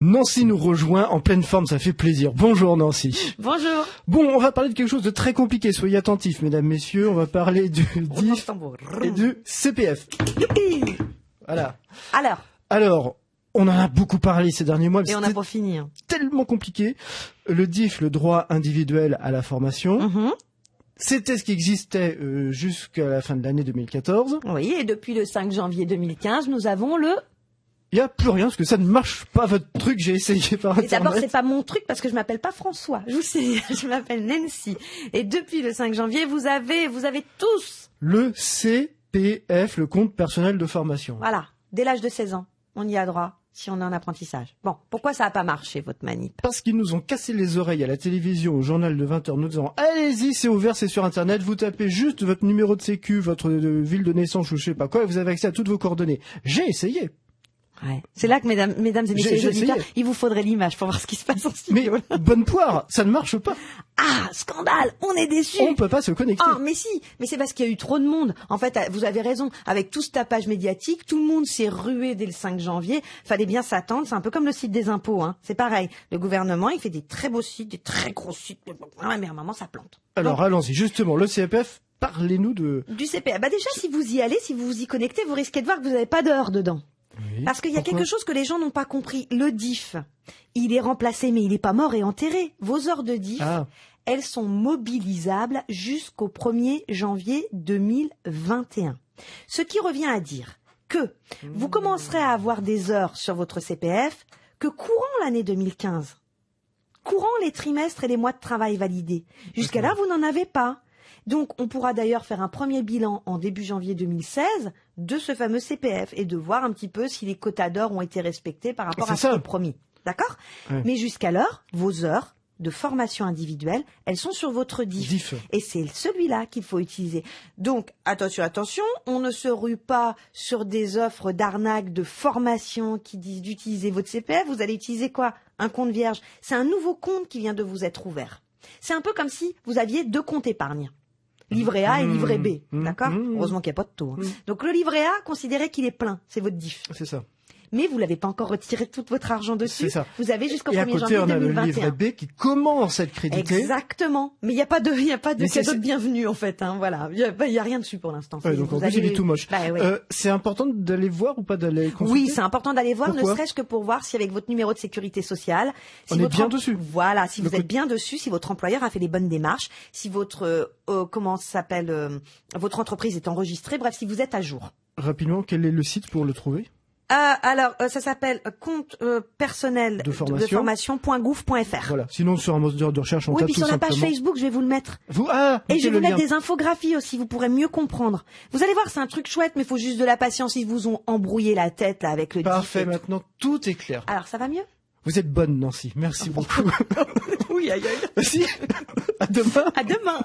Nancy nous rejoint en pleine forme, ça fait plaisir. Bonjour Nancy. Bonjour. Bon, on va parler de quelque chose de très compliqué, soyez attentifs mesdames, messieurs, on va parler du DIF et du CPF. Youpi. Voilà. Alors, on en a beaucoup parlé ces derniers mois, mais et on n'a pas fini. Tellement compliqué. Le DIF, le droit individuel à la formation, c'était ce qui existait jusqu'à la fin de l'année 2014. Oui, et depuis le 5 janvier 2015, nous avons le... Il n'y a plus rien, parce que ça ne marche pas votre truc, j'ai essayé par Internet. Et d'abord, c'est pas mon truc, parce que je m'appelle pas François. Je vous sais, je m'appelle Nancy. Et depuis le 5 janvier, vous avez tous... Le CPF, le compte personnel de formation. Voilà, dès l'âge de 16 ans, on y a droit, si on est en apprentissage. Bon, pourquoi ça n'a pas marché, votre manip? Parce qu'ils nous ont cassé les oreilles à la télévision, au journal de 20h, nous disant « Allez-y, c'est ouvert, c'est sur Internet, vous tapez juste votre numéro de sécu, votre ville de naissance ou je sais pas quoi, et vous avez accès à toutes vos coordonnées. » J'ai essayé. Ouais. C'est là que, mesdames et messieurs les auditeurs, il vous faudrait l'image pour voir ce qui se passe en studio. Mais bonne poire, ça ne marche pas. Ah, scandale, on est déçus. On peut pas se connecter. Ah, mais si, mais c'est parce qu'il y a eu trop de monde. En fait, vous avez raison, avec tout ce tapage médiatique, tout le monde s'est rué dès le 5 janvier. Fallait bien s'attendre, c'est un peu comme le site des impôts, hein. C'est pareil. Le gouvernement, il fait des très beaux sites, des très gros sites. Ouais, mais à un moment, ça plante. Alors, allons-y, justement, le CPF, parlez-nous du CPF. Bah déjà, si vous y allez, si vous vous y connectez, vous risquez de voir que vous n'avez pas d'heures dedans. Oui, parce qu'il y a quelque chose que les gens n'ont pas compris. Le DIF, il est remplacé, mais il n'est pas mort et enterré. Vos heures de DIF, elles sont mobilisables jusqu'au 1er janvier 2021. Ce qui revient à dire que vous commencerez à avoir des heures sur votre CPF que courant l'année 2015. Courant les trimestres et les mois de travail validés. Jusqu'à là, vous n'en avez pas. Donc, on pourra d'ailleurs faire un premier bilan en début janvier 2016 de ce fameux CPF et de voir un petit peu si les quotas d'heures ont été respectés par rapport à ce qui est promis. D'accord ? Mais jusqu'alors, vos heures de formation individuelle, elles sont sur votre DIF. Et c'est celui-là qu'il faut utiliser. Donc, attention, on ne se rue pas sur des offres d'arnaque de formation qui disent d'utiliser votre CPF. Vous allez utiliser quoi ? Un compte vierge. C'est un nouveau compte qui vient de vous être ouvert. C'est un peu comme si vous aviez deux comptes épargne. Livret A et livret B, d'accord ? Heureusement qu'il n'y a pas de taux. Donc le livret A, considérez qu'il est plein, c'est votre DIF. C'est ça. Mais vous l'avez pas encore retiré tout votre argent dessus. C'est ça. Vous avez jusqu'au 1er janvier 2021. Et à côté, on a le livret B qui commence à être crédité. Exactement. Mais il n'y a pas de cadeau de bienvenue, en fait, hein, voilà. Il y a rien dessus pour l'instant. Ouais, donc en plus, il est tout moche. C'est important d'aller voir ou pas d'aller consulter? Oui, c'est important d'aller voir, ne serait-ce que pour voir si avec votre numéro de sécurité sociale, si on est bien dessus. Voilà, si vous êtes bien dessus, si votre employeur a fait les bonnes démarches, si votre, votre entreprise est enregistrée, bref, si vous êtes à jour. Rapidement, quel est le site pour le trouver? Alors, ça s'appelle compte personnel de formation.gouv.fr. Voilà. Sinon, sur un moteur de recherche, on tape tout simplement. Oui, puis sur la page Facebook, je vais vous le mettre. Et je vais vous mettre des infographies aussi, vous pourrez mieux comprendre. Vous allez voir, c'est un truc chouette, mais il faut juste de la patience. Ils vous ont embrouillé la tête, là, avec le DIF. Parfait, maintenant, tout est clair. Alors, ça va mieux? Vous êtes bonne, Nancy. Merci beaucoup. Oui, aïe. Merci. À demain. À demain.